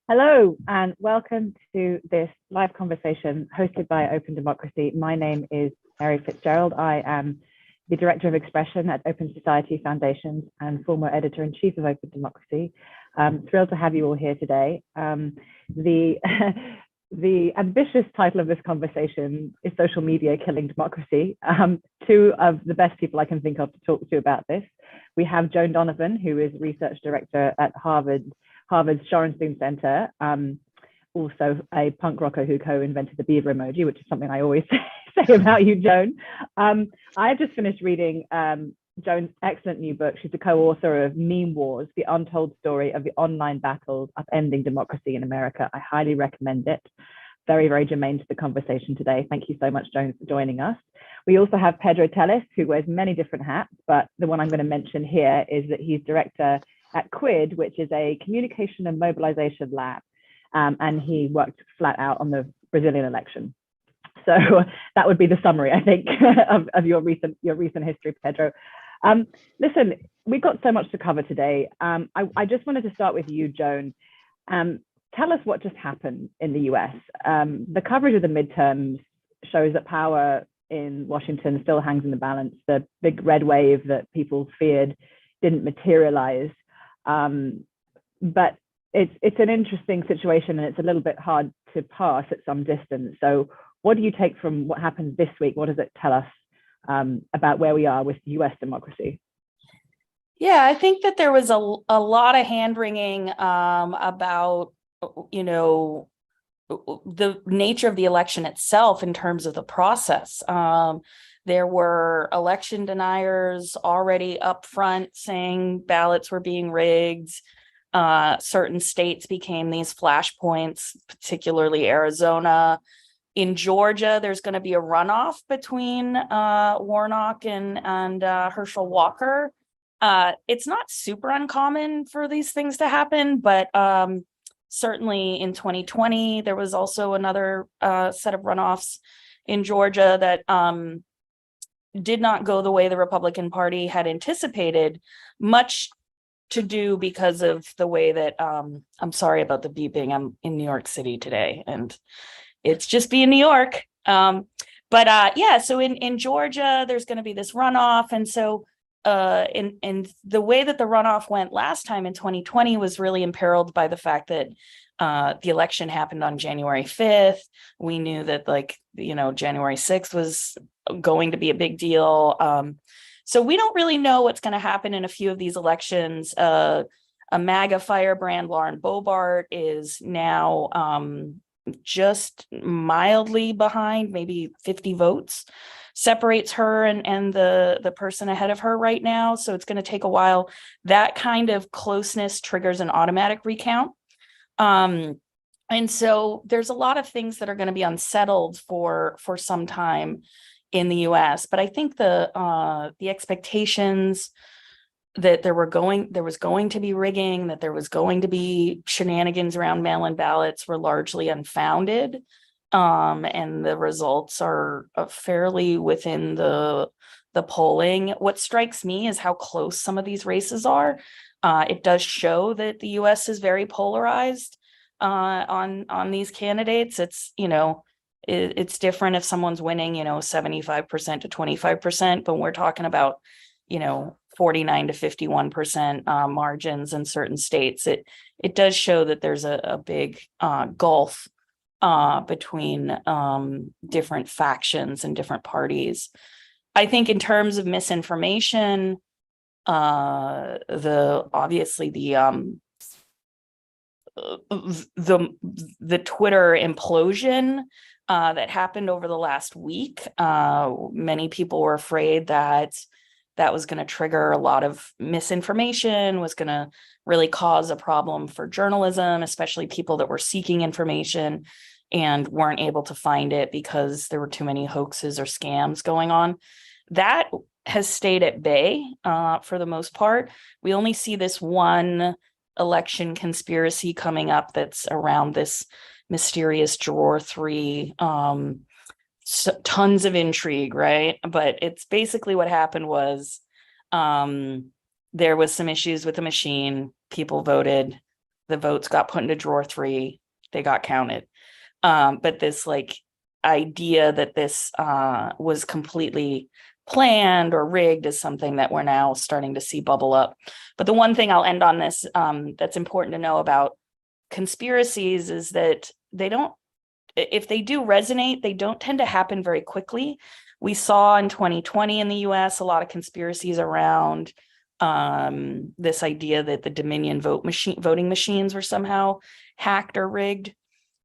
Hello, and welcome to this live conversation hosted by openDemocracy. My name is Mary Fitzgerald. I am the Director of Expression at Open Society Foundations and former Editor-in-Chief of openDemocracy. I'm thrilled to have you all here today. The, the ambitious title of this conversation is Social Media Killing Democracy. Two of the best people I can think of to talk to about this. We have Joan Donovan, who is Research Director at Harvard's Shorenstein Center, also a punk rocker who co-invented the beaver emoji, which is something I always say about you, Joan. I've just finished reading Joan's excellent new book. She's the co-author of Meme Wars, the untold story of the online battles upending democracy in America. I highly recommend it. Very, very germane to the conversation today. Thank you so much, Joan, for joining us. We also have Pedro Telles, who wears many different hats, but the one I'm going to mention here is that he's director at Quid, which is a communication and mobilization lab. And he worked flat out on the Brazilian election. So that would be the summary, I think, of your recent history, Pedro. Listen, we've got so much to cover today. I just wanted to start with you, Joan. Tell us what just happened in the US. The coverage of the midterms shows that power in Washington still hangs in the balance. The big red wave that people feared didn't materialize. But it's an interesting situation, and it's a little bit hard to pass at some distance. So what do you take from what happened this week? What does it tell us about where we are with US democracy? Yeah, I think that there was a lot of hand-wringing about, the nature of the election itself in terms of the process. There were election deniers already up front saying ballots were being rigged. Certain states became these flashpoints, particularly Arizona. In Georgia, there's going to be a runoff between Warnock and Herschel Walker. It's not super uncommon for these things to happen, but certainly in 2020, there was also another set of runoffs in Georgia that did not go the way the Republican Party had anticipated, much to do because of the way that, I'm sorry about the beeping, I'm in New York City today, and it's just being New York. So in Georgia, there's going to be this runoff. And so and the way that the runoff went last time in 2020 was really imperiled by the fact that the election happened on January 5th. We knew that January 6th was going to be a big deal. So we don't really know what's going to happen in a few of these elections. A MAGA firebrand, Lauren Boebert, is now just mildly behind, maybe 50 votes separates her and the person ahead of her right now. So it's going to take a while. That kind of closeness triggers an automatic recount. And so there's a lot of things that are going to be unsettled for some time in the US. But I think the expectations that there was going to be rigging, that there was going to be shenanigans around mail-in ballots were largely unfounded. And the results are fairly within the polling. What strikes me is how close some of these races are. It does show that the US is very polarized on these candidates. It's different if someone's winning, 75% to 25%, but we're talking about, 49 to 51% margins in certain states. It does show that there's a big gulf between different factions and different parties. I think in terms of misinformation, the Twitter implosion that happened over the last week, many people were afraid that was going to trigger a lot of misinformation, was going to really cause a problem for journalism, especially people that were seeking information and weren't able to find it because there were too many hoaxes or scams going on. That has stayed at bay for the most part. We only see this one election conspiracy coming up that's around this mysterious drawer 3. Tons of intrigue, right? But it's basically what happened was there was some issues with the machine. People voted the votes got put into drawer 3, they got counted. But this like idea that this was completely planned or rigged is something that we're now starting to see bubble up. But the one thing I'll end on this that's important to know about conspiracies is that they don't, if they do resonate, they don't tend to happen very quickly. We saw in 2020 in the US a lot of conspiracies around this idea that the Dominion voting machines were somehow hacked or rigged.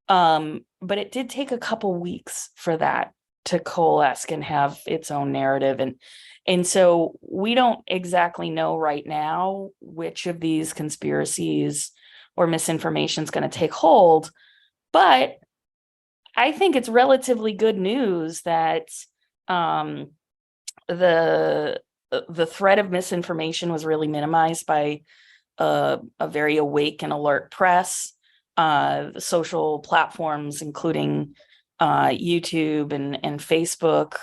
But it did take a couple weeks for that to coalesce and have its own narrative. And so we don't exactly know right now which of these conspiracies or misinformation is going to take hold. But I think it's relatively good news that the threat of misinformation was really minimized by a very awake and alert press. The social platforms, including YouTube and Facebook,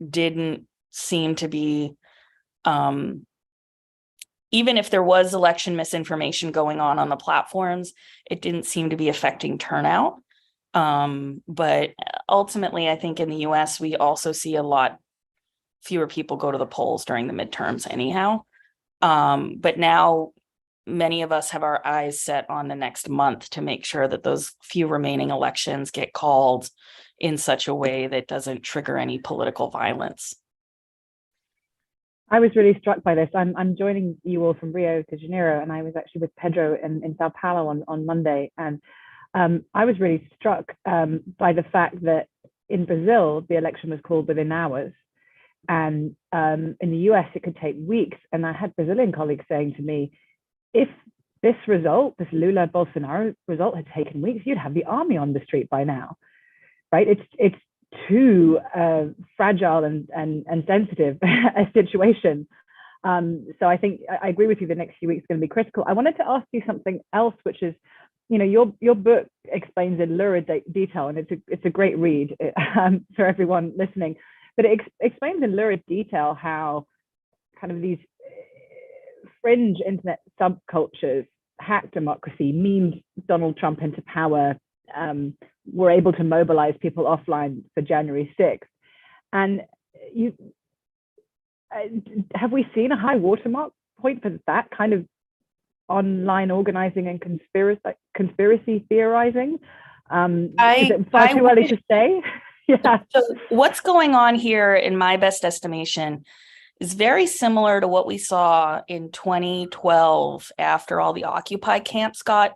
didn't seem to be, even if there was election misinformation going on the platforms, it didn't seem to be affecting turnout. But ultimately, I think in the US, we also see a lot fewer people go to the polls during the midterms anyhow. But now many of us have our eyes set on the next month to make sure that those few remaining elections get called in such a way that doesn't trigger any political violence. I was really struck by this. I'm joining you all from Rio de Janeiro, and I was actually with Pedro in Sao Paulo on Monday. And I was really struck by the fact that in Brazil, the election was called within hours. And in the US, it could take weeks. And I had Brazilian colleagues saying to me, if this result, this Lula-Bolsonaro result had taken weeks, you'd have the army on the street by now, right? It's too fragile and sensitive a situation. So I think I agree with you, the next few weeks are going to be critical. I wanted to ask you something else, which is, you know, your book explains in lurid detail, and it's a great read for everyone listening, but it explains in lurid detail how kind of these fringe internet subcultures hack democracy, memed Donald Trump into power, were able to mobilize people offline for January 6th. And have we seen a high watermark point for that kind of online organizing and conspiracy theorizing? Is it far too early to say? Yeah. So what's going on here, in my best estimation, is very similar to what we saw in 2012 after all the Occupy camps got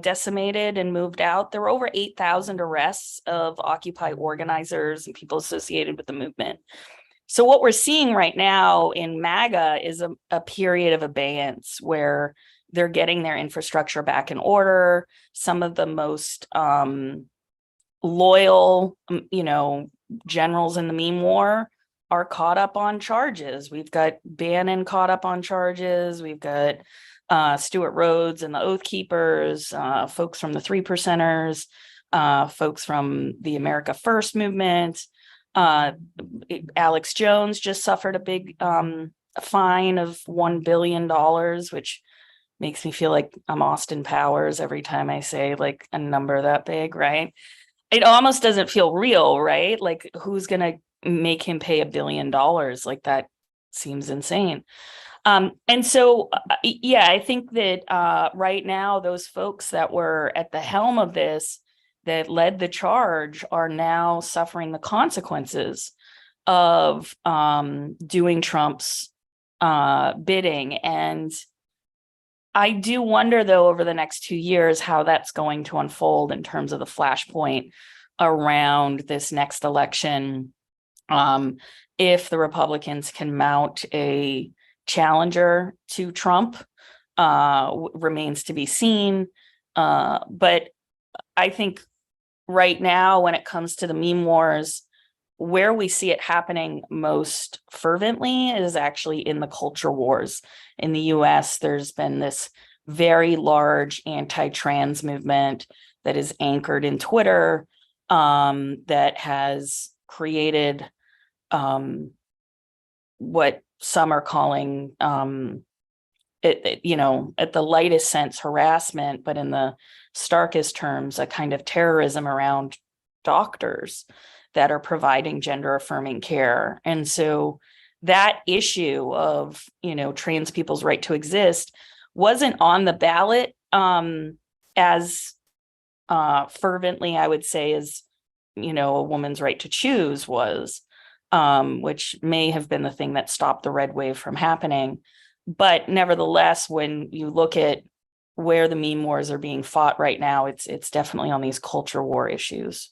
decimated and moved out. There were over 8,000 arrests of Occupy organizers and people associated with the movement. So what we're seeing right now in MAGA is a period of abeyance where they're getting their infrastructure back in order. Some of the most loyal, generals in the meme war are caught up on charges. We've got Bannon caught up on charges. We've got Stuart Rhodes and the Oath Keepers, folks from the 3%ers, folks from the America First movement. Alex Jones just suffered a big fine of $1 billion, which makes me feel like I'm Austin Powers every time I say like a number that big, right? It almost doesn't feel real, right? Like, who's going to make him pay $1 billion? Like, that seems insane. And so, I think that right now, those folks that were at the helm of this, that led the charge, are now suffering the consequences of doing Trump's bidding. And I do wonder, though, over the next 2 years, how that's going to unfold in terms of the flashpoint around this next election. If the Republicans can mount a challenger to Trump, remains to be seen. But I think right now, when it comes to the meme wars, where we see it happening most fervently is actually in the culture wars. In the US, there's been this very large anti-trans movement that is anchored in Twitter, that has created what some are calling at the lightest sense, harassment, but in the starkest terms, a kind of terrorism around doctors that are providing gender affirming care. And so that issue of, trans people's right to exist wasn't on the ballot as fervently, I would say, as, a woman's right to choose was, which may have been the thing that stopped the red wave from happening. But nevertheless, when you look at where the meme wars are being fought right now, it's definitely on these culture war issues.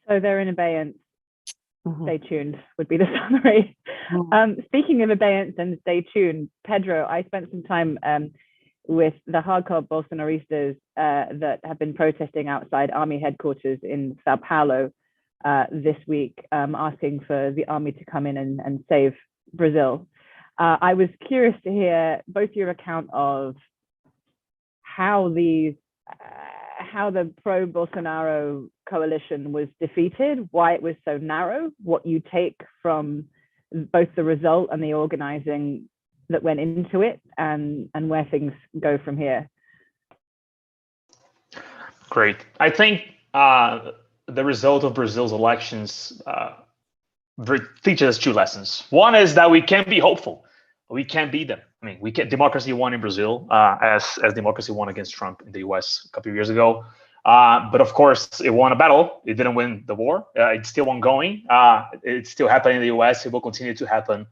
So they're in abeyance. Stay tuned would be the summary. Speaking of abeyance and stay tuned, Pedro, I spent some time with the hardcore Bolsonaristas that have been protesting outside army headquarters in Sao Paulo this week, asking for the army to come in and save Brazil. I was curious to hear both your account of how the pro-Bolsonaro coalition was defeated, why it was so narrow, what you take from both the result and the organizing that went into it, and where things go from here. Great. I think the result of Brazil's elections teaches us two lessons. One is that we can be hopeful. We can't beat them. I mean, democracy won in Brazil as democracy won against Trump in the US a couple of years ago. But of course, it won a battle. It didn't win the war. It's still ongoing. It's still happening in the US. It will continue to happen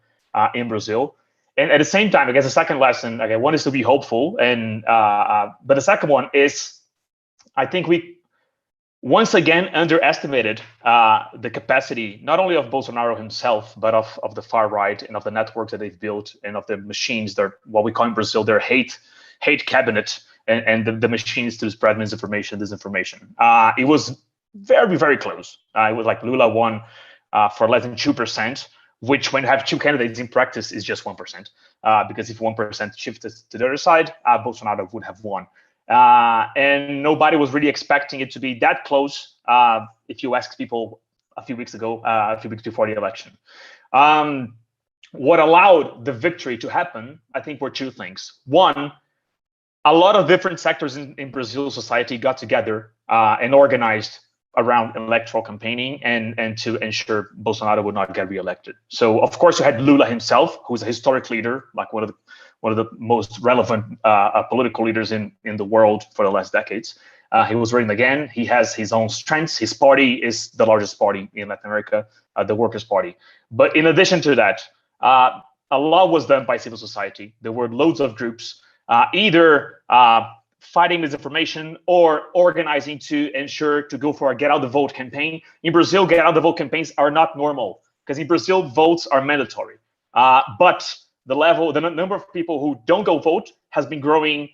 in Brazil. And at the same time, I guess the second lesson, okay, one is to be hopeful. But the second one is, I think we once again underestimated the capacity, not only of Bolsonaro himself, but of the far right and of the networks that they've built and of the machines, that what we call in Brazil their hate cabinet, and the machines to spread misinformation, disinformation. It was very, very close. It was like Lula won for less than 2%, which when you have two candidates in practice is just 1%. Because if 1% shifted to the other side, Bolsonaro would have won. And nobody was really expecting it to be that close. If you ask people a few weeks before the election, what allowed the victory to happen, I think, were two things. One, a lot of different sectors in Brazil society got together and organized around electoral campaigning and to ensure Bolsonaro would not get reelected. So of course you had Lula himself, who's a historic leader, like one of the most relevant political leaders in the world for the last decades. He was running again. He has his own strengths. His party is the largest party in Latin America, the Workers' Party. But in addition to that, a lot was done by civil society. There were loads of groups, either fighting misinformation or organizing to ensure to go for a get out the vote campaign. In Brazil, get out the vote campaigns are not normal because in Brazil, votes are mandatory. But the number of people who don't go vote has been growing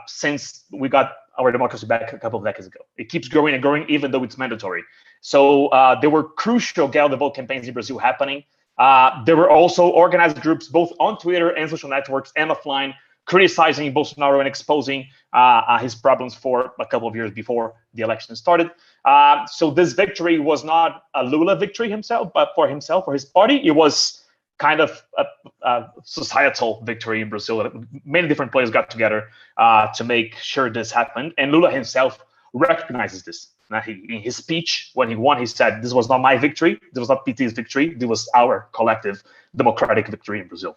since we got our democracy back a couple of decades ago. It keeps growing and growing, even though it's mandatory. So there were crucial get out the vote campaigns in Brazil happening. There were also organized groups, both on Twitter and social networks and offline, criticizing Bolsonaro and exposing his problems for a couple of years before the election started. So this victory was not a Lula victory himself, but for his party, it was kind of a societal victory in Brazil. Many different players got together to make sure this happened. And Lula himself recognizes this. In his speech, when he won, he said, "This was not my victory. This was not PT's victory. This was our collective democratic victory in Brazil."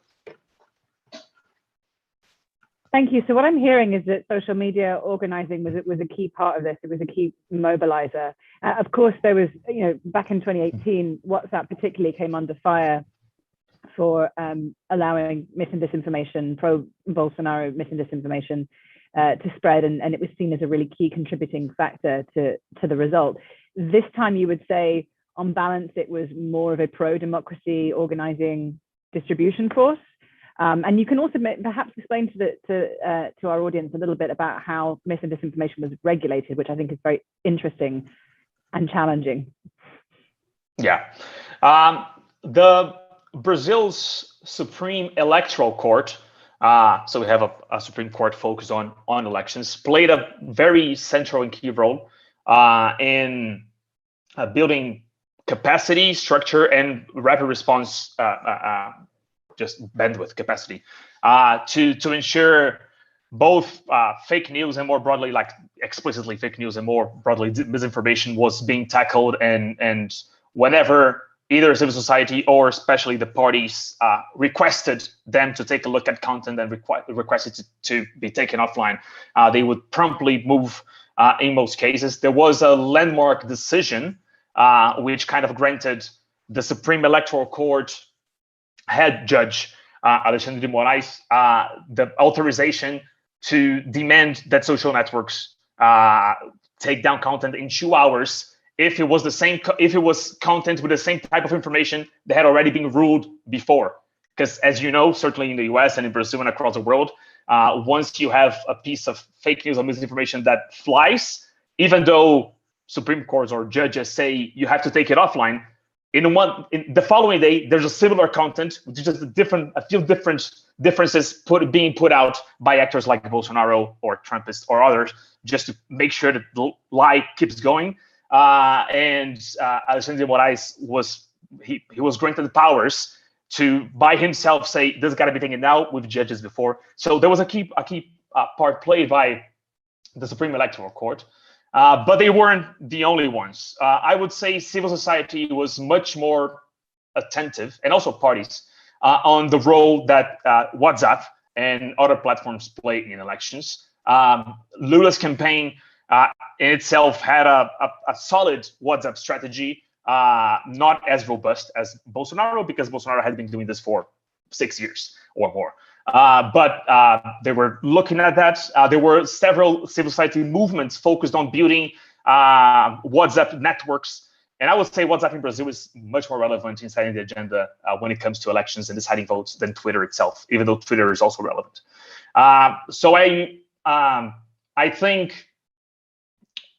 Thank you. So what I'm hearing is that social media organizing was a key part of this. It was a key mobilizer. Of course, there was, back in 2018, WhatsApp particularly came under fire for allowing mis and disinformation, pro-Bolsonaro mis and disinformation to spread, and it was seen as a really key contributing factor to the result. This time, you would say, on balance, it was more of a pro-democracy organizing distribution force. And you can also perhaps explain to our audience a little bit about how mis and disinformation was regulated, which I think is very interesting and challenging. Yeah. The Brazil's Supreme Electoral Court, so we have a Supreme Court focused on elections, played a very central and key role in building capacity, structure, and rapid response just bandwidth capacity to ensure both fake news and more broadly, like explicitly fake news and more broadly misinformation was being tackled, and whenever either civil society or especially the parties requested them to take a look at content and requested to be taken offline, they would promptly move in most cases. There was a landmark decision which kind of granted the Supreme Electoral Court head judge, Alexandre de Moraes, the authorization to demand that social networks take down content in 2 hours if it was content with the same type of information that had already been ruled before. Because as you know, certainly in the US and in Brazil and across the world, once you have a piece of fake news or misinformation that flies, even though Supreme Courts or judges say you have to take it offline, in the following day, there's a similar content, which is just a few differences being put out by actors like Bolsonaro or Trumpists or others, just to make sure that the lie keeps going. And Alexandre de Moraes was granted the powers to by himself say this got to be taken out with judges before. So there was a key part played by the Supreme Electoral Court, but they weren't the only ones. I would say civil society was much more attentive, and also parties, on the role that WhatsApp and other platforms play in elections. Lula's campaign in itself had a solid WhatsApp strategy, not as robust as Bolsonaro, because Bolsonaro had been doing this for 6 years or more. But they were looking at that. There were several civil society movements focused on building WhatsApp networks. And I would say WhatsApp in Brazil is much more relevant in setting the agenda when it comes to elections and deciding votes than Twitter itself, even though Twitter is also relevant. So I think,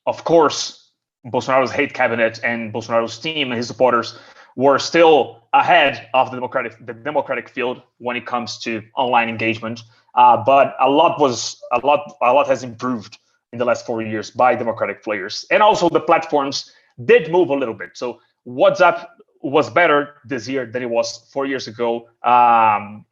of course, Bolsonaro's hate cabinet and Bolsonaro's team and his supporters were still ahead of the democratic field when it comes to online engagement. But a lot has improved in the last 4 years by democratic players, and also the platforms did move a little bit. So WhatsApp was better this year than it was 4 years ago.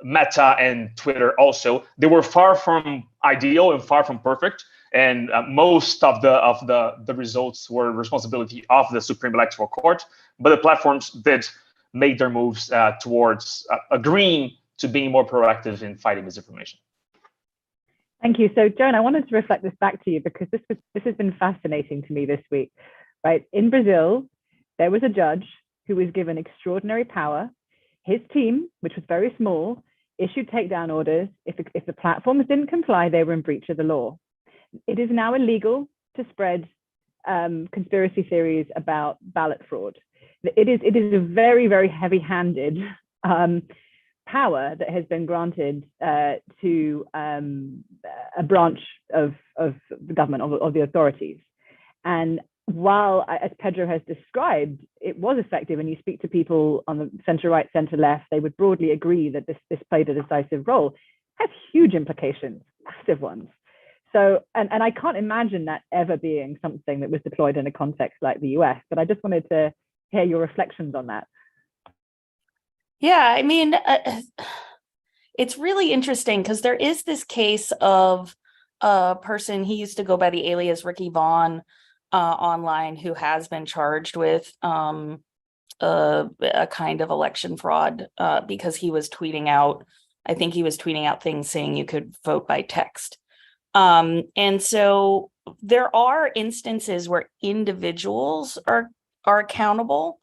Meta and Twitter also, they were far from ideal and far from perfect. And most of the results were responsibility of the Supreme Electoral Court, but the platforms did make their moves towards agreeing to being more proactive in fighting misinformation. Thank you. So, Joan, I wanted to reflect this back to you because this has been fascinating to me this week. Right, in Brazil, there was a judge who was given extraordinary power. His team, which was very small, issued takedown orders. If the platforms didn't comply, they were in breach of the law. It is now illegal to spread conspiracy theories about ballot fraud. It is a very, very heavy-handed power that has been granted to a branch of the government, of the authorities. And while, as Pedro has described, it was effective, and you speak to people on the center-right, center-left, they would broadly agree that this played a decisive role, has huge implications, massive ones. So, and I can't imagine that ever being something that was deployed in a context like the US, but I just wanted to hear your reflections on that. Yeah, I mean, it's really interesting because there is this case of a person, he used to go by the alias Ricky Vaughn online, who has been charged with a kind of election fraud because he was tweeting out, I think he was tweeting out things saying you could vote by text. And so there are instances where individuals are accountable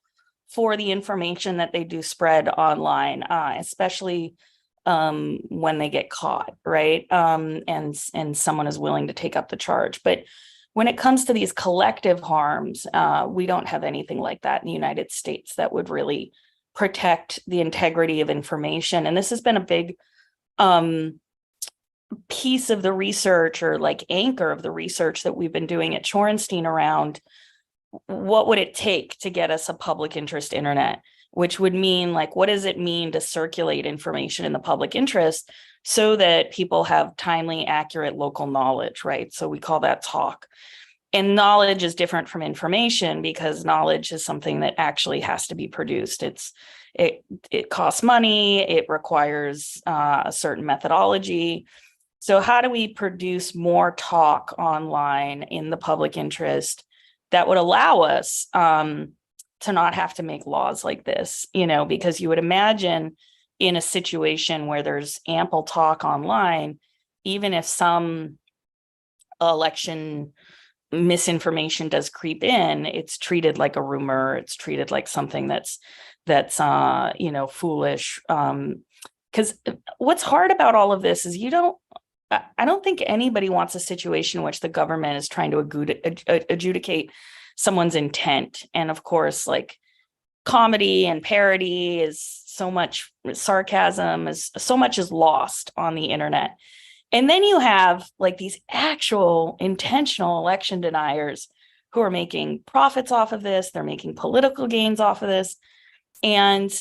for the information that they do spread online, especially when they get caught, right? And someone is willing to take up the charge. But when it comes to these collective harms, we don't have anything like that in the United States that would really protect the integrity of information. And this has been a big piece of the research, or like anchor of the research that we've been doing at Shorenstein around what would it take to get us a public interest internet, which would mean, like, what does it mean to circulate information in the public interest so that people have timely, accurate local knowledge, right? So we call that talk. And knowledge is different from information because knowledge is something that actually has to be produced. It costs money. It requires a certain methodology. So how do we produce more talk online in the public interest that would allow us to not have to make laws like this? Because you would imagine in a situation where there's ample talk online, even if some election misinformation does creep in, it's treated like a rumor. It's treated like something that's foolish. Because what's hard about all of this is I don't think anybody wants a situation in which the government is trying to adjudicate someone's intent. And of course, like comedy and parody is so much sarcasm, is so much is lost on the internet. And then you have like these actual intentional election deniers who are making profits off of this. They're making political gains off of this. And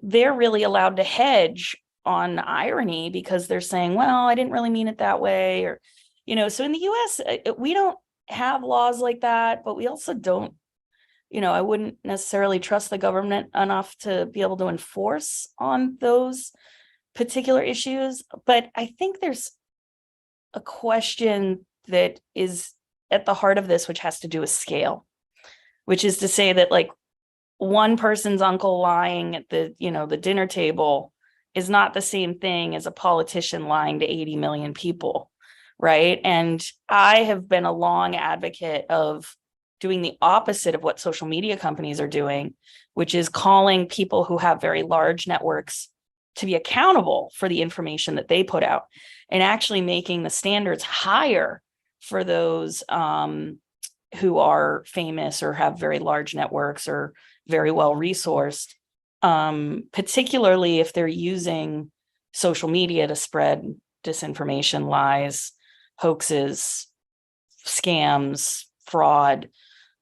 they're really allowed to hedge on irony because they're saying, well, I didn't really mean it that way. Or, so in the US, we don't have laws like that, but we also don't, I wouldn't necessarily trust the government enough to be able to enforce on those particular issues. But I think there's a question that is at the heart of this, which has to do with scale, which is to say that like one person's uncle lying at the dinner table is not the same thing as a politician lying to 80 million people, right? And I have been a long advocate of doing the opposite of what social media companies are doing, which is calling people who have very large networks to be accountable for the information that they put out, and actually making the standards higher for those who are famous or have very large networks or very well resourced, particularly if they're using social media to spread disinformation, lies, hoaxes, scams, fraud.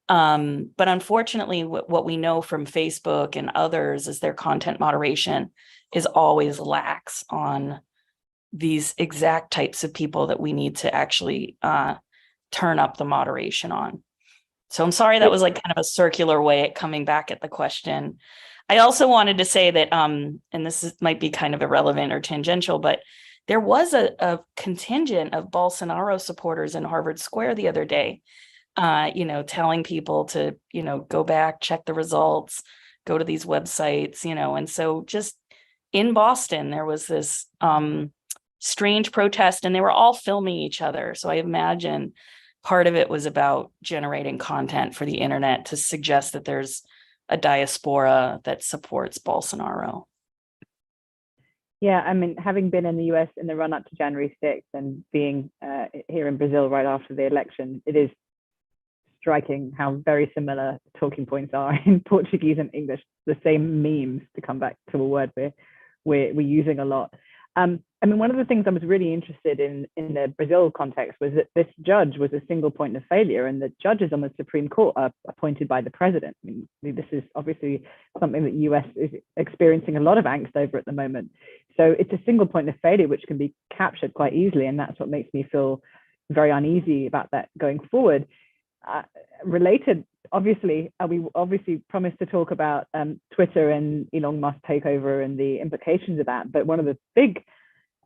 But unfortunately, what we know from Facebook and others is their content moderation is always lax on these exact types of people that we need to actually turn up the moderation on. So I'm sorry that was like kind of a circular way at coming back at the question. I also wanted to say that, and might be kind of irrelevant or tangential, but there was a contingent of Bolsonaro supporters in Harvard Square the other day, telling people to, go back, check the results, go to these websites, and so just in Boston, there was this strange protest and they were all filming each other. So I imagine part of it was about generating content for the internet to suggest that there's a diaspora that supports Bolsonaro. Yeah, I mean, having been in the US in the run up to January 6th and being here in Brazil right after the election, it is striking how very similar talking points are in Portuguese and English, the same memes, to come back to a word we're using a lot. I mean, one of the things I was really interested in the Brazil context was that this judge was a single point of failure, and the judges on the Supreme Court are appointed by the president. I mean, this is obviously something that the US is experiencing a lot of angst over at the moment. So it's a single point of failure, which can be captured quite easily. And that's what makes me feel very uneasy about that going forward. Related, obviously, we obviously promised to talk about Twitter and Elon Musk takeover and the implications of that. But one of the big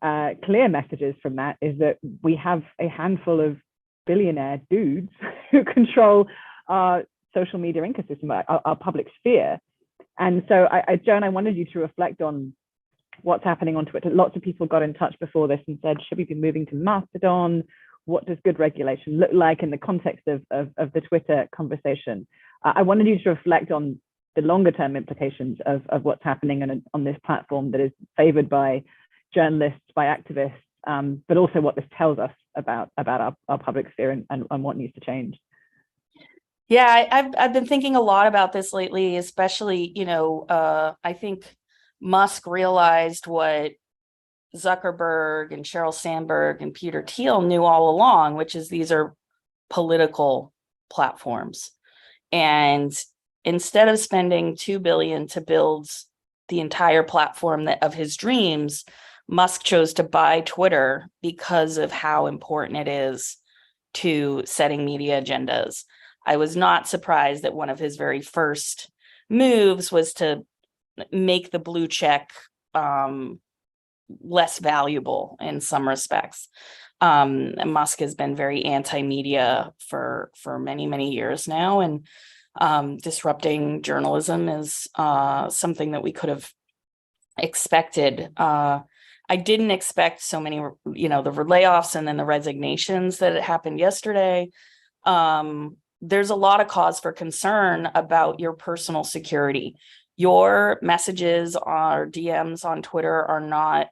clear messages from that is that we have a handful of billionaire dudes who control our social media ecosystem, our public sphere. And so, Joan, I wanted you to reflect on what's happening on Twitter. Lots of people got in touch before this and said, should we be moving to Mastodon? What does good regulation look like in the context of the Twitter conversation? I wanted you to reflect on the longer term implications of what's happening on this platform that is favored by journalists, by activists, but also what this tells us about our public sphere and what needs to change. Yeah, I've been thinking a lot about this lately, especially, I think Musk realized what Zuckerberg and Sheryl Sandberg and Peter Thiel knew all along, which is these are political platforms. And instead of spending $2 billion to build the entire platform of his dreams, Musk chose to buy Twitter because of how important it is to setting media agendas. I was not surprised that one of his very first moves was to make the blue check less valuable in some respects. Musk has been very anti-media for many, many years now, and disrupting journalism is something that we could have expected. I didn't expect so many, the layoffs and then the resignations that happened yesterday. There's a lot of cause for concern about your personal security. Your messages or DMs on Twitter are not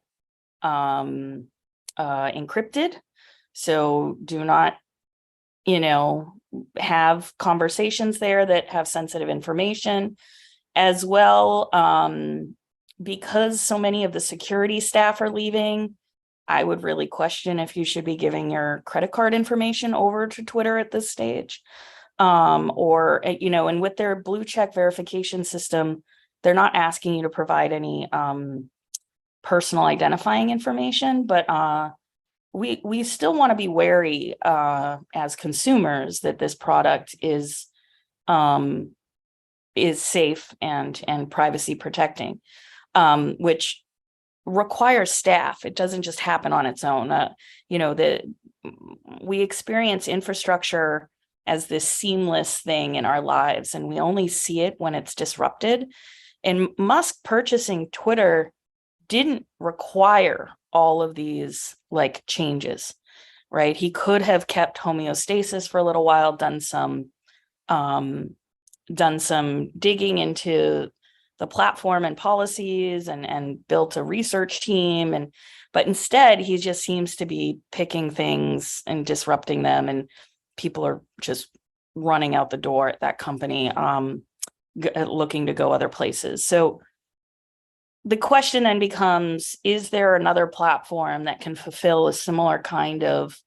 encrypted. So do not, have conversations there that have sensitive information as well. Because so many of the security staff are leaving, I would really question if you should be giving your credit card information over to Twitter at this stage. And with their blue check verification system, they're not asking you to provide any personal identifying information, but we still want to be wary as consumers that this product is safe and privacy protecting, which requires staff. It doesn't just happen on its own. We experience infrastructure as this seamless thing in our lives, and we only see it when it's disrupted. And Musk purchasing Twitter didn't require all of these changes, right? He could have kept homeostasis for a little while, done some digging into the platform and policies and built a research team. But instead, he just seems to be picking things and disrupting them, and people are just running out the door at that company, looking to go other places. So the question then becomes, is there another platform that can fulfill a similar kind of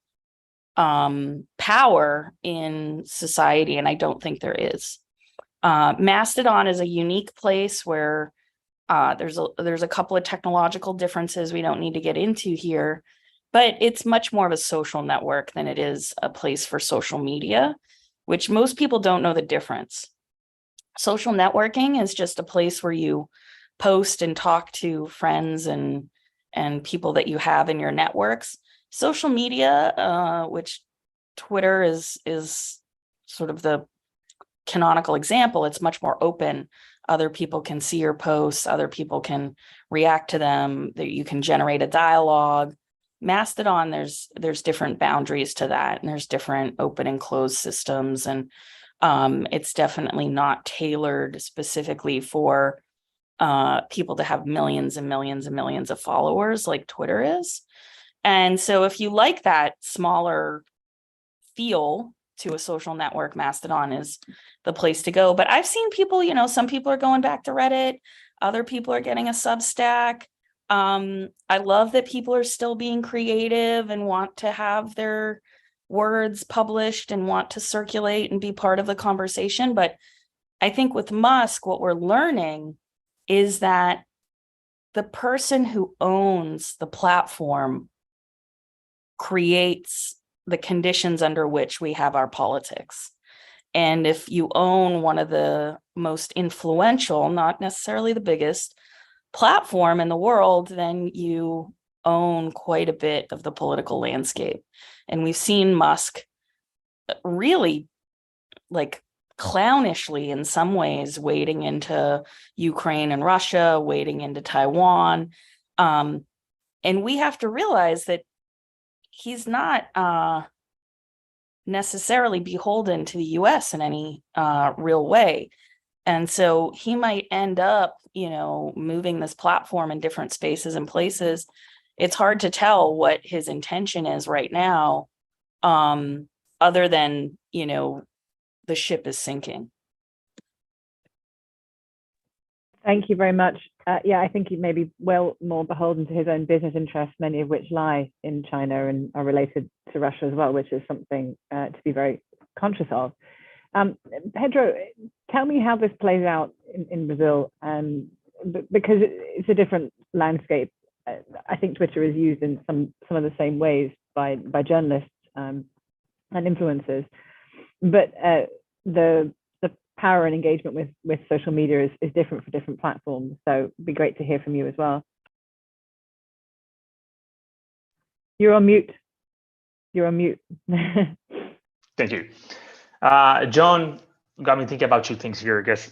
power in society? And I don't think there is. Mastodon is a unique place where there's a couple of technological differences we don't need to get into here, but it's much more of a social network than it is a place for social media, which most people don't know the difference. Social networking is just a place where you post and talk to friends and people that you have in your networks. Social media, which Twitter is sort of the canonical example, it's much more open. Other people can see your posts, other people can react to them, that you can generate a dialogue. Mastodon, there's different boundaries to that, and there's different open and closed systems, and it's definitely not tailored specifically for people to have millions and millions and millions of followers like Twitter is. And so if you like that smaller feel to a social network, Mastodon is the place to go. But I've seen people, some people are going back to Reddit, other people are getting a Substack. I love that people are still being creative and want to have their words published and want to circulate and be part of the conversation. But I think with Musk, what we're learning is that the person who owns the platform creates the conditions under which we have our politics. And if you own one of the most influential, not necessarily the biggest platform in the world, then you own quite a bit of the political landscape. And we've seen Musk really clownishly in some ways wading into Ukraine and Russia, wading into Taiwan. And we have to realize that he's not necessarily beholden to the US in any real way. And so he might end up, moving this platform in different spaces and places. It's hard to tell what his intention is right now, other than, the ship is sinking. Thank you very much. I think he may be well more beholden to his own business interests, many of which lie in China and are related to Russia as well, which is something to be very conscious of. Pedro, tell me how this plays out in Brazil, because it's a different landscape. I think Twitter is used in some of the same ways by journalists and influencers. But the power and engagement with social media is different for different platforms. So it'd be great to hear from you as well. You're on mute. You're on mute. Thank you. Joan got me thinking about two things here, I guess,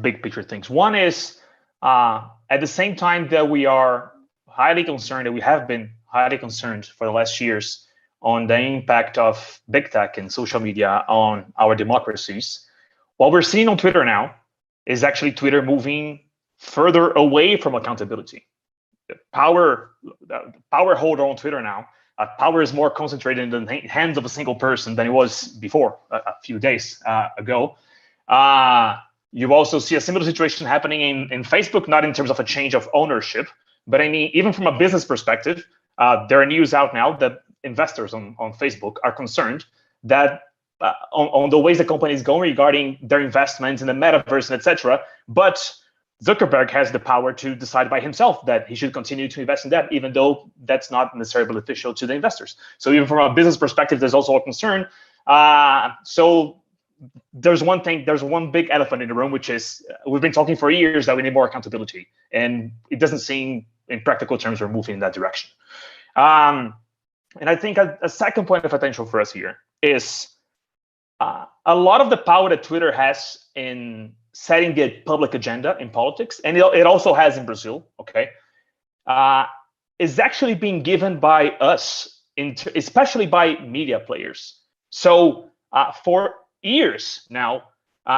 big picture things. One is, at the same time that we are highly concerned, that we have been highly concerned for the last years on the impact of big tech and social media on our democracies, what we're seeing on Twitter now is actually Twitter moving further away from accountability. The power holder on Twitter now, power is more concentrated in the hands of a single person than it was before, a few days ago. You also see a similar situation happening in Facebook, not in terms of a change of ownership, but I mean, even from a business perspective, there are news out now that investors on Facebook are concerned that on the ways the company is going regarding their investments in the metaverse and etc. But Zuckerberg has the power to decide by himself that he should continue to invest in that, even though that's not necessarily beneficial to the investors. So even from a business perspective, there's also a concern. So there's one big elephant in the room, which is we've been talking for years that we need more accountability, and it doesn't seem in practical terms we're moving in that direction. And I think a second point of attention for us here is a lot of the power that Twitter has in setting the public agenda in politics, and it also has in Brazil, okay, is actually being given by us, especially by media players. So for years now,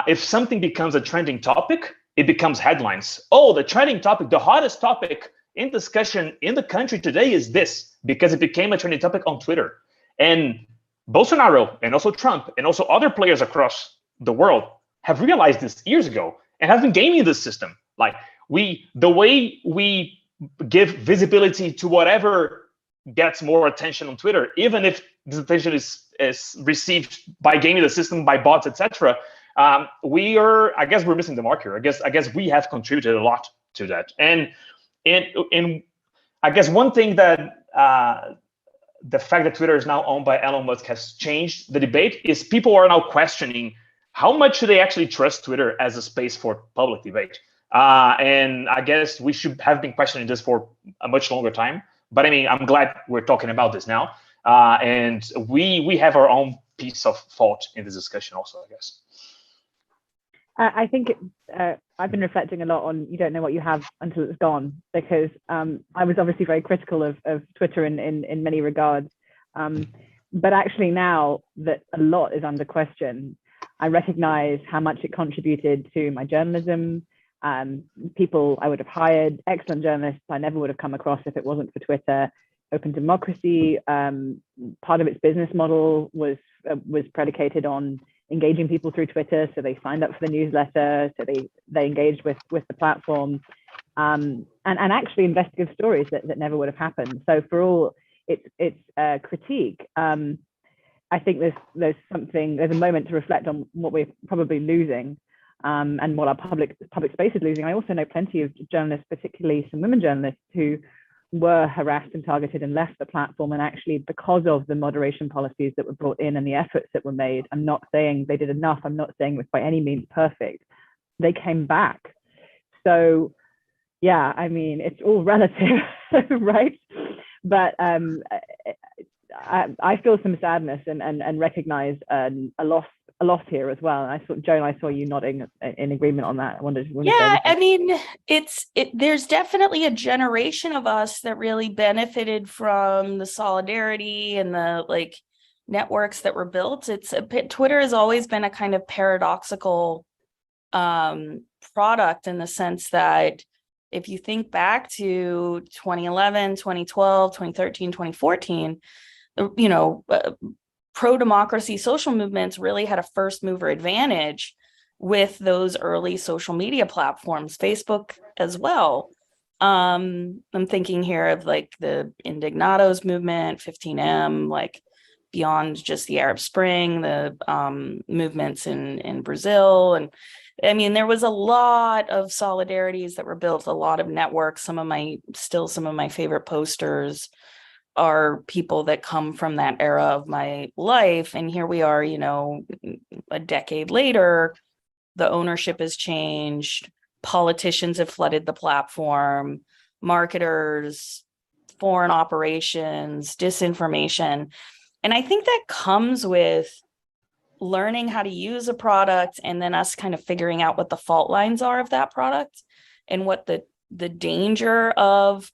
if something becomes a trending topic, it becomes headlines. Oh, the trending topic, the hottest topic in discussion in the country today is this, because it became a trending topic on Twitter. And Bolsonaro and also Trump and also other players across the world have realized this years ago and have been gaming this system. Like the way we give visibility to whatever gets more attention on Twitter, even if this attention is received by gaming the system, by bots, etc. I guess we're missing the mark here. I guess we have contributed a lot to that. And I guess one thing that the fact that Twitter is now owned by Elon Musk has changed the debate is people are now questioning how much do they actually trust Twitter as a space for public debate. And I guess we should have been questioning this for a much longer time. But I mean, I'm glad we're talking about this now. And we have our own piece of fault in this discussion also, I guess. I think I've been reflecting a lot on you don't know what you have until it's gone, because I was obviously very critical of Twitter in many regards. But actually now that a lot is under question, I recognize how much it contributed to my journalism, people I would have hired, excellent journalists I never would have come across if it wasn't for Twitter. openDemocracy, part of its business model was predicated on engaging people through Twitter, so they signed up for the newsletter, so they engaged with the platform, and actually investigative stories that never would have happened. So for all its critique, I think there's a moment to reflect on what we're probably losing, and what our public space is losing. I also know plenty of journalists, particularly some women journalists, who were harassed and targeted and left the platform, and actually because of the moderation policies that were brought in and the efforts that were made, I'm not saying they did enough, I'm not saying it was by any means perfect, they came back. So yeah, I mean, it's all relative, right? But I feel some sadness and recognize a loss here as well. And I saw, Joan, I saw you nodding in agreement on that. I wondered. Yeah, I mean, there's definitely a generation of us that really benefited from the solidarity and the networks that were built. Twitter has always been a kind of paradoxical product, in the sense that if you think back to 2011, 2012, 2013, 2014, pro-democracy social movements really had a first mover advantage with those early social media platforms, Facebook as well. I'm thinking here of the Indignados movement, 15M, beyond just the Arab Spring, the movements in Brazil. And I mean, there was a lot of solidarities that were built, a lot of networks, some of my favorite posters are people that come from that era of my life. And here we are, a decade later, the ownership has changed. Politicians have flooded the platform, marketers, foreign operations, disinformation. And I think that comes with learning how to use a product and then us kind of figuring out what the fault lines are of that product and what the danger of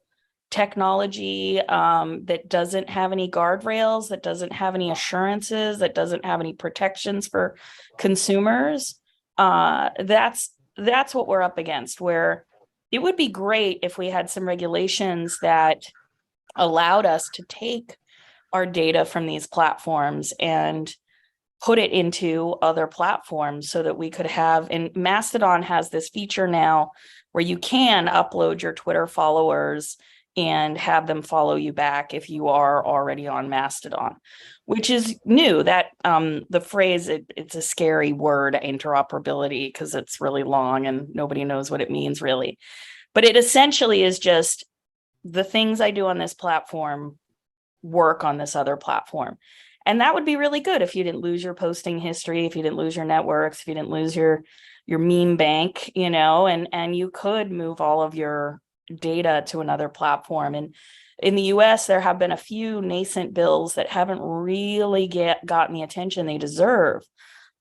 technology that doesn't have any guardrails, that doesn't have any assurances, that doesn't have any protections for consumers. That's what we're up against, where it would be great if we had some regulations that allowed us to take our data from these platforms and put it into other platforms so that we could have, and Mastodon has this feature now where you can upload your Twitter followers and have them follow you back if you are already on Mastodon, which is new. That the phrase, it's a scary word, interoperability, because it's really long and nobody knows what it means really. But it essentially is just the things I do on this platform work on this other platform. And that would be really good if you didn't lose your posting history, if you didn't lose your networks, if you didn't lose your meme bank, and you could move all of your data to another platform. And in the US, there have been a few nascent bills that haven't really gotten the attention they deserve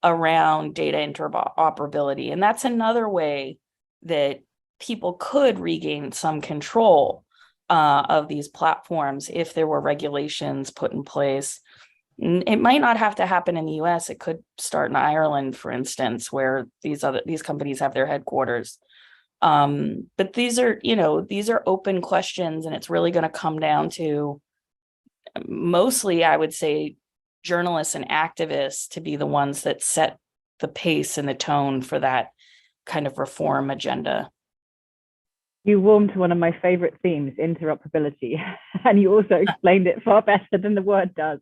around data interoperability. And that's another way that people could regain some control of these platforms if there were regulations put in place. It might not have to happen in the US. It could start in Ireland, for instance, where these companies have their headquarters. But these are open questions, and it's really going to come down to mostly, I would say, journalists and activists to be the ones that set the pace and the tone for that kind of reform agenda. You warmed to one of my favorite themes, interoperability, and you also explained it far better than the word does.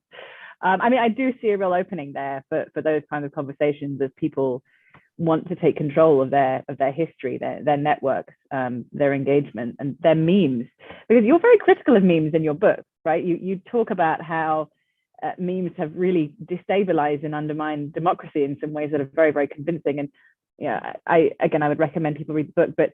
I do see a real opening there for those kinds of conversations as people want to take control of their history, their networks, their engagement, and their memes. Because you're very critical of memes in your book, right? You talk about how memes have really destabilized and undermined democracy in some ways that are very, very convincing. And I would recommend people read the book, but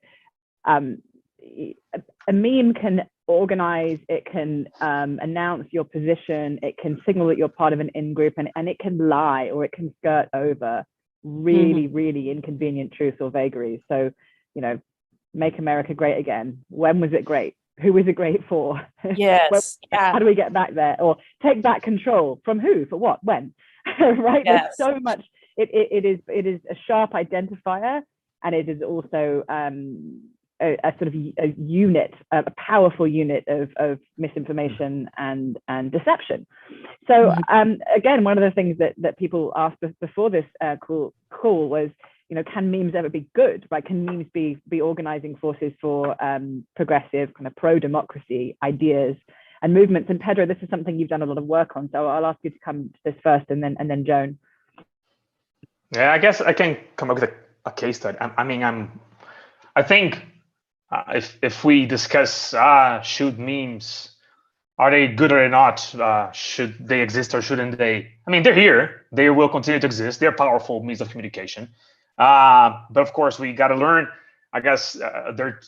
a meme can organize, it can announce your position, it can signal that you're part of an in-group, and it can lie or it can skirt over really, really inconvenient truths or vagaries. So, make America great again. When was it great? Who was it great for? Yes. How do we get back there? Or take back control from who? For what? When? Right? Yes. There's so much. It is a sharp identifier, and it is also a sort of a unit, a powerful unit of misinformation and deception. So again, one of the things that people asked before this call was, can memes ever be good, right? Can memes be organizing forces for progressive, kind of pro-democracy ideas and movements? And Pedro, this is something you've done a lot of work on, so I'll ask you to come to this first, and then Joan. Yeah, I guess I can come up with a case study. I think if we discuss should memes, are they good or not? Should they exist or shouldn't they? They're here. They will continue to exist. They're powerful means of communication. But of course, we got to learn. I guess they're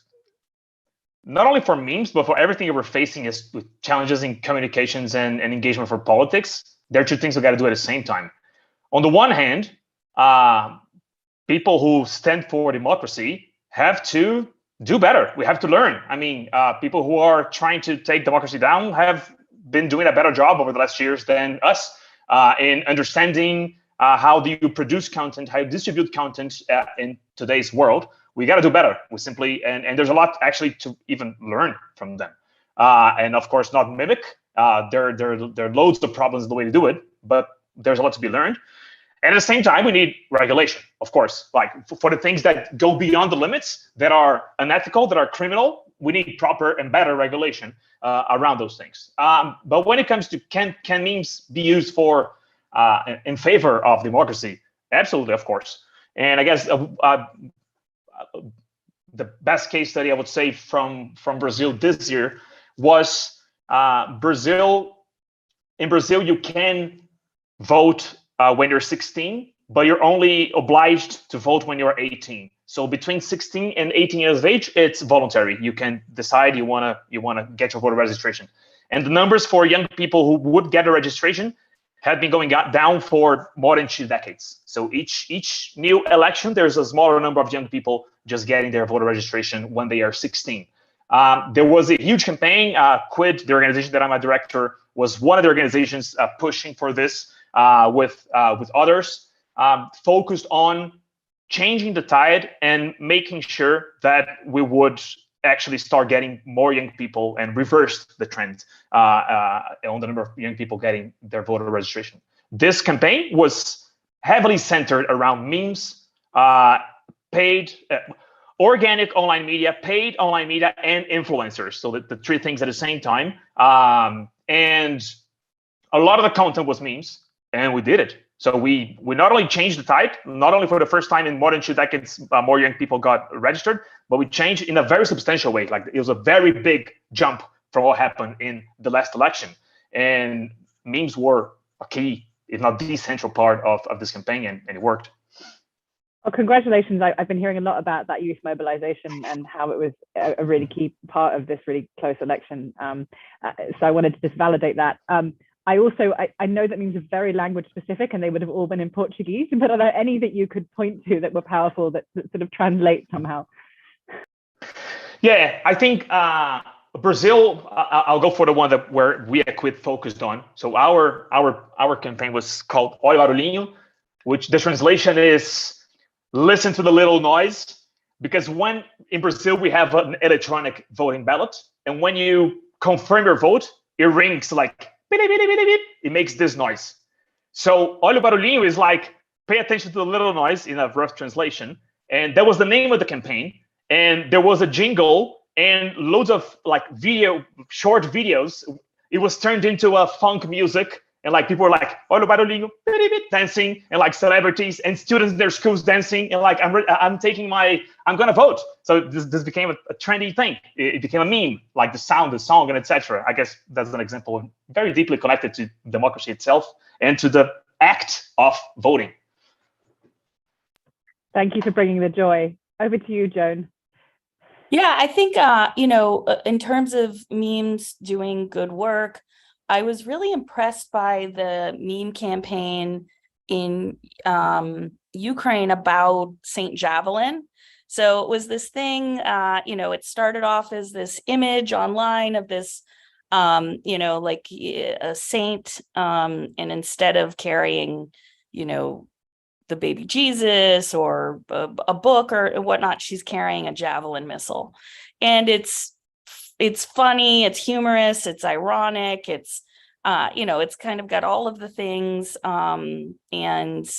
not only for memes, but for everything that we're facing is with challenges in communications and engagement for politics. There are two things we got to do at the same time. On the one hand, people who stand for democracy have to do better. We have to learn. People who are trying to take democracy down have been doing a better job over the last years than us in understanding how do you produce content, how you distribute content in today's world. We got to do better. We simply, and there's a lot actually to even learn from them. And of course, not mimic. There are loads of problems in the way to do it, but there's a lot to be learned. And at the same time, we need regulation, of course. Like for the things that go beyond the limits, that are unethical, that are criminal, we need proper and better regulation around those things. But when it comes to can memes be used for in favor of democracy? Absolutely, of course. And I guess the best case study I would say from Brazil this year was In Brazil, you can vote when you're 16, but you're only obliged to vote when you're 18. So between 16 and 18 years of age, it's voluntary. You can decide you wanna get your voter registration. And the numbers for young people who would get a registration had been going down for more than 2 decades. So each new election, there's a smaller number of young people just getting their voter registration when they are 16. There was a huge campaign. Quid, the organization that I'm a director, was one of the organizations pushing for this with others, focused on changing the tide and making sure that we would actually start getting more young people and reverse the trend on the number of young people getting their voter registration. This campaign was heavily centered around memes, paid, organic online media, paid online media, and influencers. So the three things at the same time. And a lot of the content was memes, and we did it. So we not only changed the tide, not only for the first time in more than 2 decades, more young people got registered, but we changed in a very substantial way. Like, it was a very big jump from what happened in the last election. And memes were a key, if not the central part of this campaign, and it worked. Well, congratulations. I've been hearing a lot about that youth mobilization and how it was a really key part of this really close election. So I wanted to just validate that. I know that memes are very language specific and they would have all been in Portuguese, but are there any that you could point to that were powerful that sort of translate somehow? Yeah, I think Brazil, I'll go for the one where we at Quid focused on. So our campaign was called Olha o Barulhinho, which the translation is listen to the little noise, because when in Brazil we have an electronic voting ballot, and when you confirm your vote, it rings like beep, beep, beep, beep, beep. It makes this noise. So olha o barulhinho is like pay attention to the little noise in a rough translation, and that was the name of the campaign. And there was a jingle and loads of like short videos. It was turned into a funk music. And like people were like, olha o barulhinho, dancing, and like celebrities and students in their schools dancing, and like I'm gonna vote. So this became a trendy thing. It became a meme, like the sound, the song, and etc. I guess that's an example very deeply connected to democracy itself and to the act of voting. Thank you for bringing the joy. Over to you, Joan. Yeah, I think, in terms of memes doing good work, I was really impressed by the meme campaign in Ukraine about St. Javelin. So it was this thing, it started off as this image online of this, like a saint, and instead of carrying, the baby Jesus or a book or whatnot, she's carrying a javelin missile. And it's funny, it's humorous, it's ironic, it's it's kind of got all of the things, and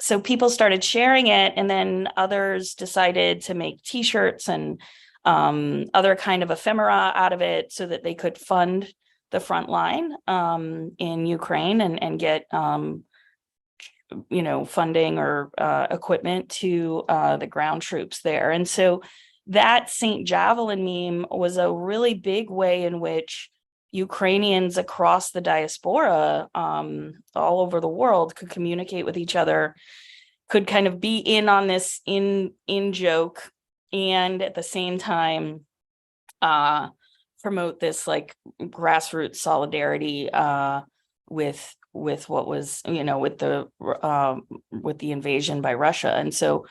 so people started sharing it, and then others decided to make t-shirts and other kind of ephemera out of it so that they could fund the front line in Ukraine and get funding or equipment to the ground troops there. And so that St. Javelin meme was a really big way in which Ukrainians across the diaspora all over the world could communicate with each other, could kind of be in on this in joke, and at the same time promote this like grassroots solidarity with what was with the invasion by Russia. And so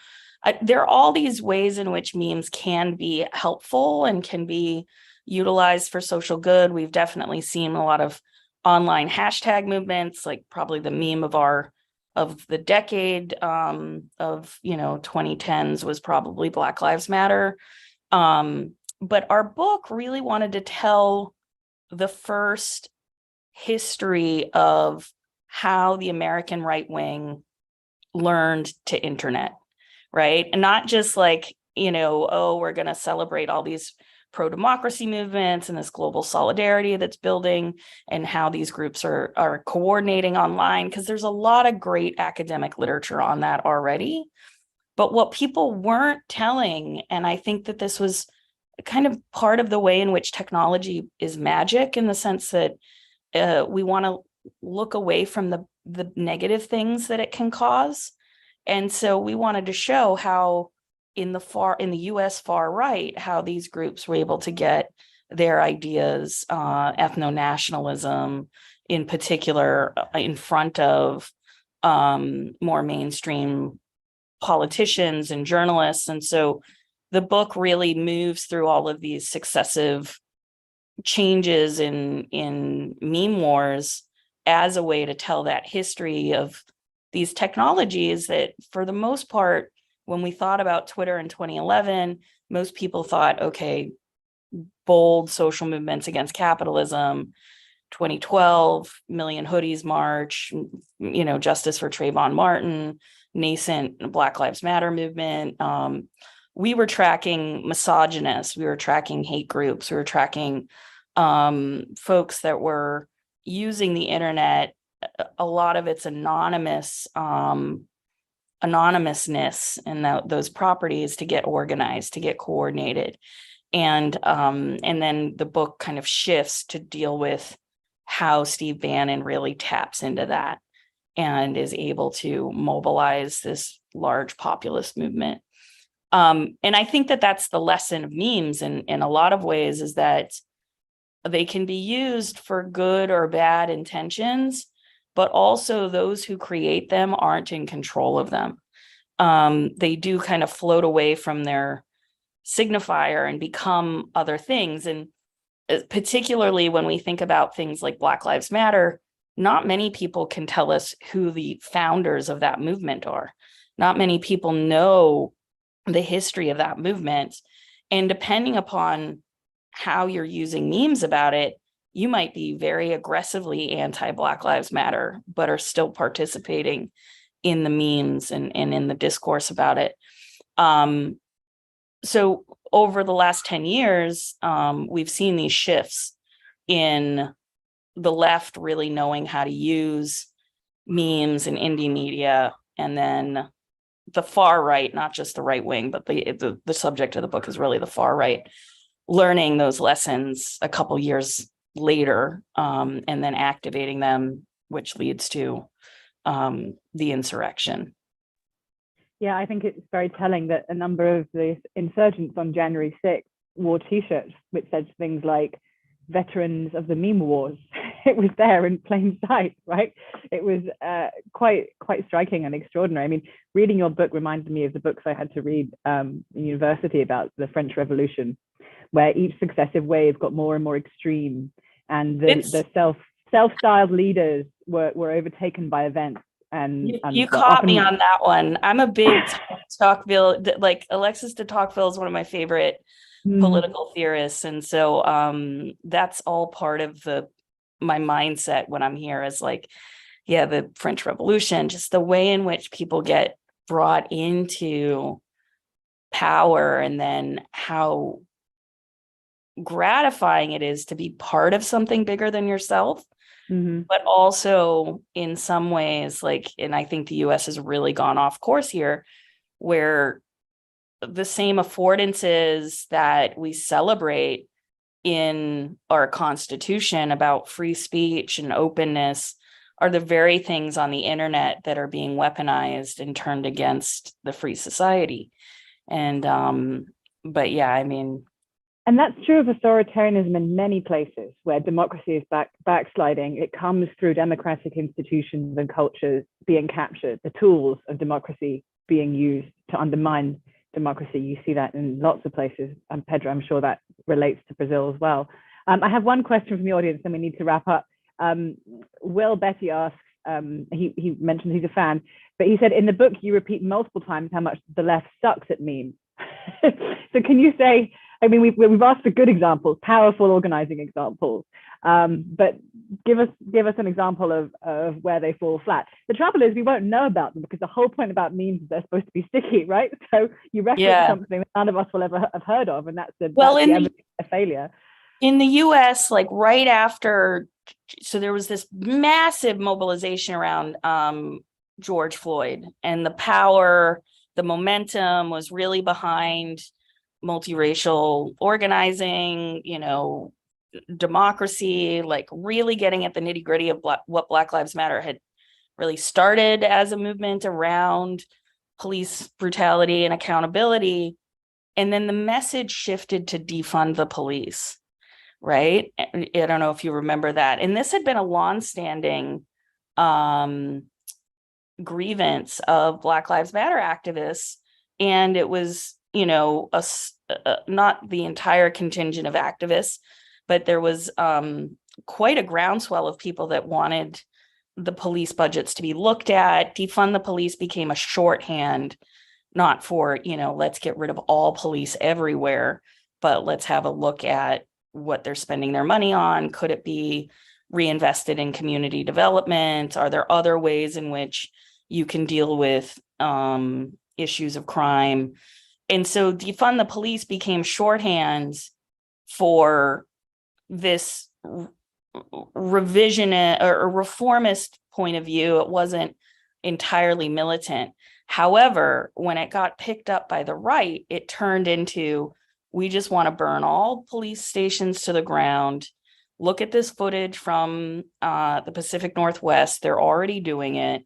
there are all these ways in which memes can be helpful and can be utilized for social good. We've definitely seen a lot of online hashtag movements, like probably the meme of the decade of 2010s was probably Black Lives Matter. But our book really wanted to tell the first history of how the American right wing learned to internet, right? And not just like, we're going to celebrate all these pro-democracy movements and this global solidarity that's building and how these groups are coordinating online, because there's a lot of great academic literature on that already. But what people weren't telling, and I think that this was kind of part of the way in which technology is magic, in the sense that we want to look away from the negative things that it can cause. And so we wanted to show how in the US far right, how these groups were able to get their ideas, ethno-nationalism in particular, in front of more mainstream politicians and journalists. And so the book really moves through all of these successive changes in meme wars as a way to tell that history of these technologies that, for the most part, when we thought about Twitter in 2011, most people thought, okay, bold social movements against capitalism. 2012, Million Hoodies March, justice for Trayvon Martin, nascent Black Lives Matter movement. We were tracking misogynists, we were tracking hate groups, we were tracking folks that were using the internet, a lot of its anonymous anonymousness and those properties, to get organized, to get coordinated. And then the book kind of shifts to deal with how Steve Bannon really taps into that and is able to mobilize this large populist movement. And I think that that's the lesson of memes in a lot of ways, is that they can be used for good or bad intentions, but also those who create them aren't in control of them. They do kind of float away from their signifier and become other things. And particularly when we think about things like Black Lives Matter, not many people can tell us who the founders of that movement are. Not many people know the history of that movement. And depending upon how you're using memes about it, you might be very aggressively anti-Black Lives Matter, but are still participating in the memes and in the discourse about it. So over the last 10 years, we've seen these shifts in the left really knowing how to use memes and indie media, and then the far right, not just the right wing, but the subject of the book is really the far right, learning those lessons a couple years later, and then activating them, which leads to the insurrection. Yeah, I think it's very telling that a number of the insurgents on January 6th wore T-shirts which said things like "Veterans of the Meme Wars." It was there in plain sight, right? It was quite striking and extraordinary. I mean, reading your book reminded me of the books I had to read in university about the French Revolution, where each successive wave got more and more extreme, and the self-styled leaders were overtaken by events. And you caught me on that one. I'm a big Tocqueville, like Alexis de Tocqueville is one of my favorite political theorists. And so that's all part of my mindset when I'm here, is like, yeah, the French Revolution, just the way in which people get brought into power, and then how gratifying it is to be part of something bigger than yourself. But also in some ways, like, and I think the US has really gone off course here, where the same affordances that we celebrate in our Constitution about free speech and openness are the very things on the internet that are being weaponized and turned against the free society. And but yeah, I mean, and that's true of authoritarianism in many places where democracy is backsliding. It comes through democratic institutions and cultures being captured, the tools of democracy being used to undermine democracy. You see that in lots of places. And Pedro, I'm sure that relates to Brazil as well. I have one question from the audience, and we need to wrap up. Will Betty asks, he mentioned he's a fan, but he said, in the book, you repeat multiple times how much the left sucks at memes. So can you say, I mean, we've asked for good examples, powerful organizing examples, but give us an example of where they fall flat. The trouble is we won't know about them, because the whole point about memes is they're supposed to be sticky, right? So you reference something that none of us will ever have heard of, and that's the evidence of failure. In the US, like right after, so there was this massive mobilization around George Floyd, and the momentum was really behind multiracial organizing, democracy, like really getting at the nitty gritty of what Black Lives Matter had really started as a movement around police brutality and accountability. And then the message shifted to defund the police, right? I don't know if you remember that. And this had been a longstanding grievance of Black Lives Matter activists. And it was, not the entire contingent of activists, but there was quite a groundswell of people that wanted the police budgets to be looked at. Defund the police became a shorthand, not for, let's get rid of all police everywhere, but let's have a look at what they're spending their money on. Could it be reinvested in community development? Are there other ways in which you can deal with issues of crime? And so defund the police became shorthand for this revisionist or reformist point of view. It wasn't entirely militant. However, when it got picked up by the right, it turned into, we just want to burn all police stations to the ground. Look at this footage from the Pacific Northwest. They're already doing it.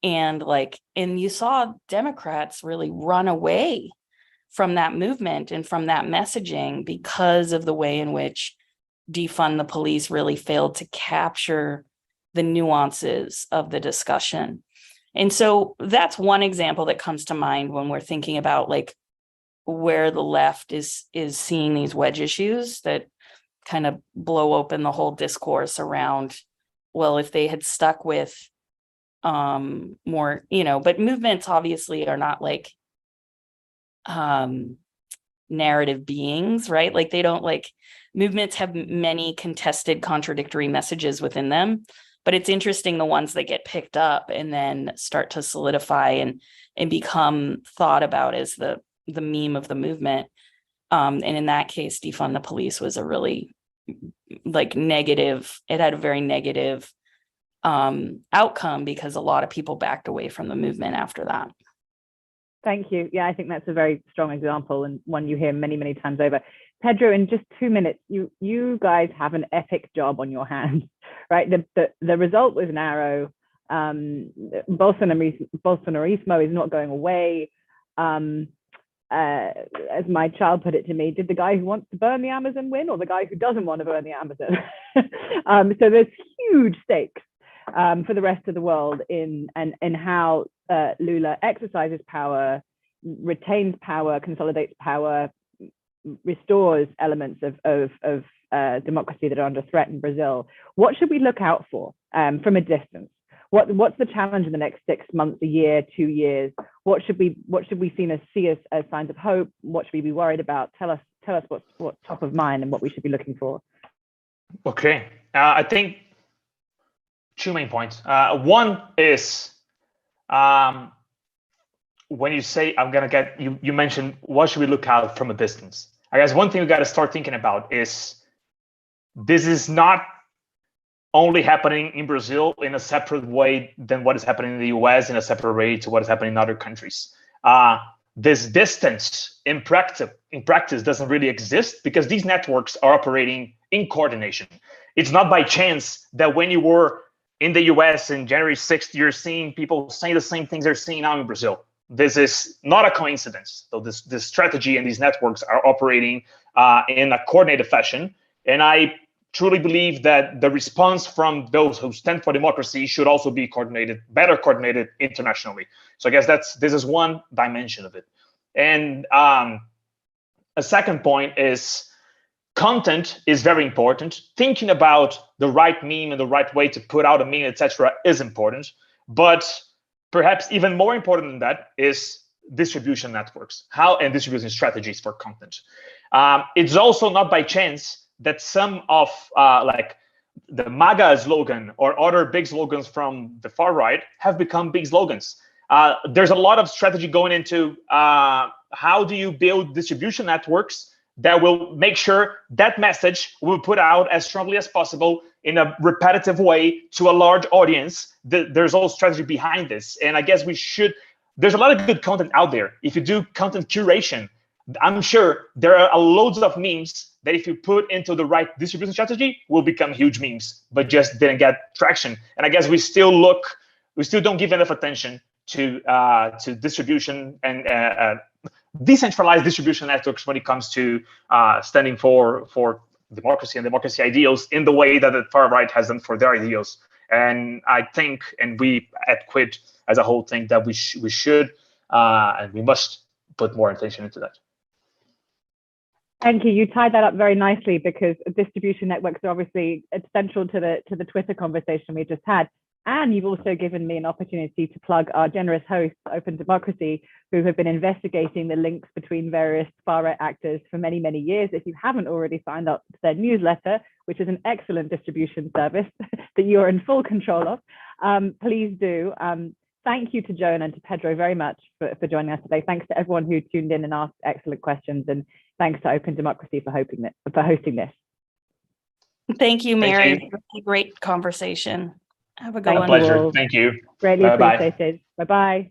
And you saw Democrats really run away from that movement and from that messaging because of the way in which defund the police really failed to capture the nuances of the discussion. And so that's one example that comes to mind when we're thinking about where the left is seeing these wedge issues that kind of blow open the whole discourse around, well, if they had stuck with more, but movements obviously are not narrative beings, right? They don't movements have many contested, contradictory messages within them, but it's interesting the ones that get picked up and then start to solidify and become thought about as the meme of the movement. And in that case, defund the police was a really negative. It had a very negative outcome because a lot of people backed away from the movement after that. Thank you. Yeah, I think that's a very strong example and one you hear many, many times over. Pedro, in just 2 minutes, you guys have an epic job on your hands, right? The result was narrow. Bolsonarismo is not going away. As my child put it to me, did the guy who wants to burn the Amazon win, or the guy who doesn't want to burn the Amazon? So there's huge stakes for the rest of the world in how Lula exercises power, retains power, consolidates power, restores elements of democracy that are under threat in Brazil. What should we look out for from a distance? What's the challenge in the next 6 months, a year, 2 years? What should we see as signs of hope? What should we be worried about? Tell us what's top of mind and what we should be looking for. Okay, I think 2 main points. One is when you say you mentioned what should we look out from a distance. I guess one thing we got to start thinking about is this is not only happening in Brazil in a separate way than what is happening in the US, in a separate way to what is happening in other countries. This distance in practice doesn't really exist because these networks are operating in coordination. It's not by chance that when you were in the US in January 6th, you're seeing people saying the same things they're seeing now in Brazil. This is not a coincidence. So this strategy and these networks are operating in a coordinated fashion. And I truly believe that the response from those who stand for democracy should also be better coordinated internationally. So I guess this is one dimension of it. And a second point is content is very important. Thinking about the right meme and the right way to put out a meme, etc., is important. But perhaps even more important than that is distribution networks, and distribution strategies for content. It's also not by chance that some of the MAGA slogan or other big slogans from the far right have become big slogans. There's a lot of strategy going into how do you build distribution networks that will make sure that message will put out as strongly as possible in a repetitive way to a large audience. There's all strategy behind this. And I guess there's a lot of good content out there. If you do content curation, I'm sure there are loads of memes that if you put into the right distribution strategy will become huge memes, but just didn't get traction. And I guess we still don't give enough attention to distribution and decentralized distribution networks when it comes to standing for democracy and democracy ideals in the way that the far right has done for their ideals. And I think, and we at Quid as a whole think that we should and we must put more attention into that. Thank you. You tied that up very nicely, because distribution networks are obviously central to the Twitter conversation we just had. And you've also given me an opportunity to plug our generous hosts, Open Democracy, who have been investigating the links between various far-right actors for many, many years. If you haven't already signed up to their newsletter, which is an excellent distribution service that you're in full control of, please do. Thank you to Joan and to Pedro very much for joining us today. Thanks to everyone who tuned in and asked excellent questions. And thanks to Open Democracy for hosting this. Thank you, Mary. Thank you. It was a great conversation. Have a good My one. pleasure. Thank you. Greatly Bye-bye. appreciated. Bye-bye.